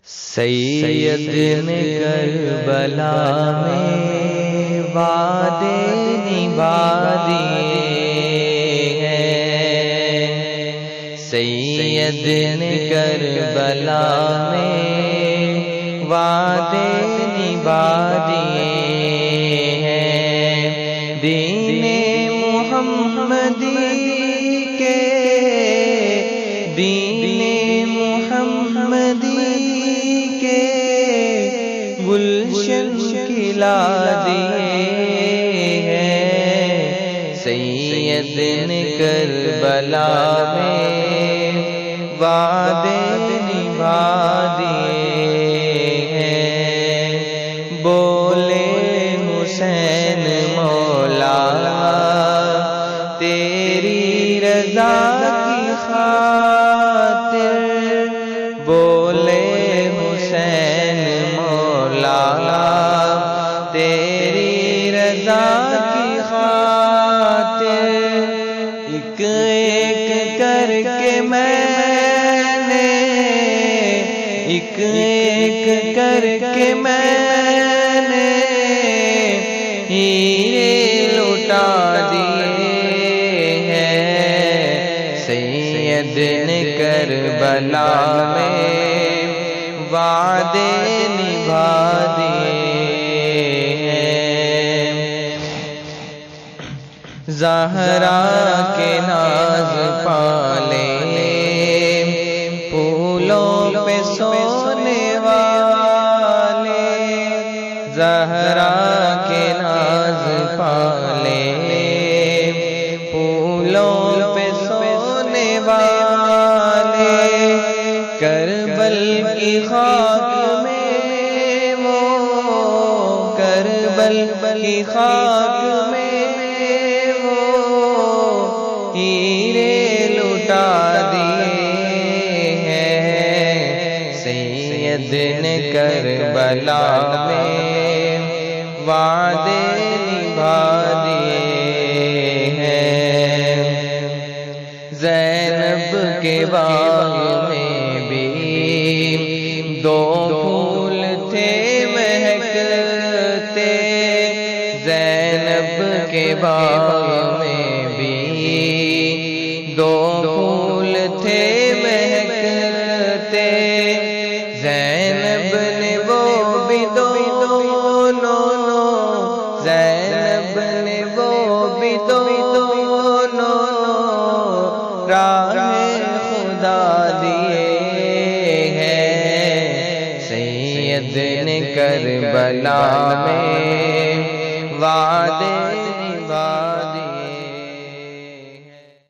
سید نے کربلا میں وعدے نبھا دیے ہیں، سید نے کربلا میں وعدے نبھا دیے ہیں، دین محمدی کے دین محمدی گلشن کھلا دیے ہیں، سید نے کربلا میں وعدے نبھا دیے ہیں، بولے حسین مولا تیری رضا کی خاطر، بولے حسین تیری رضا کی خاطر، ایک ایک کر کے میں نے ایک ایک کر کے میں نے ہیرے لوٹا دیے ہیں، سید نے کربلا میں وعدے نبھا دیے ہیں، زہرا کے ناز پالے پھولوں پہ سونے والے، زہرا کے ناز پالے پھولوں پہ سونے والے، کربل کی خاک میں وہ کربل کی خاک میں وہ ہیرے لٹا دیے ہیں، سید نے کربلا میں وعدے نبھا دیے ہیں، زینب کے باغ میں بھی دو پھول تھے مہکتے، زینب کے باغ میں بھی دو پھول تھے مہکتے، زینب نے وہ بھی دونوں، زینب نے وہ بھی دونوں راہ خدا دیے ہیں، سید نے کربلا میں وعدے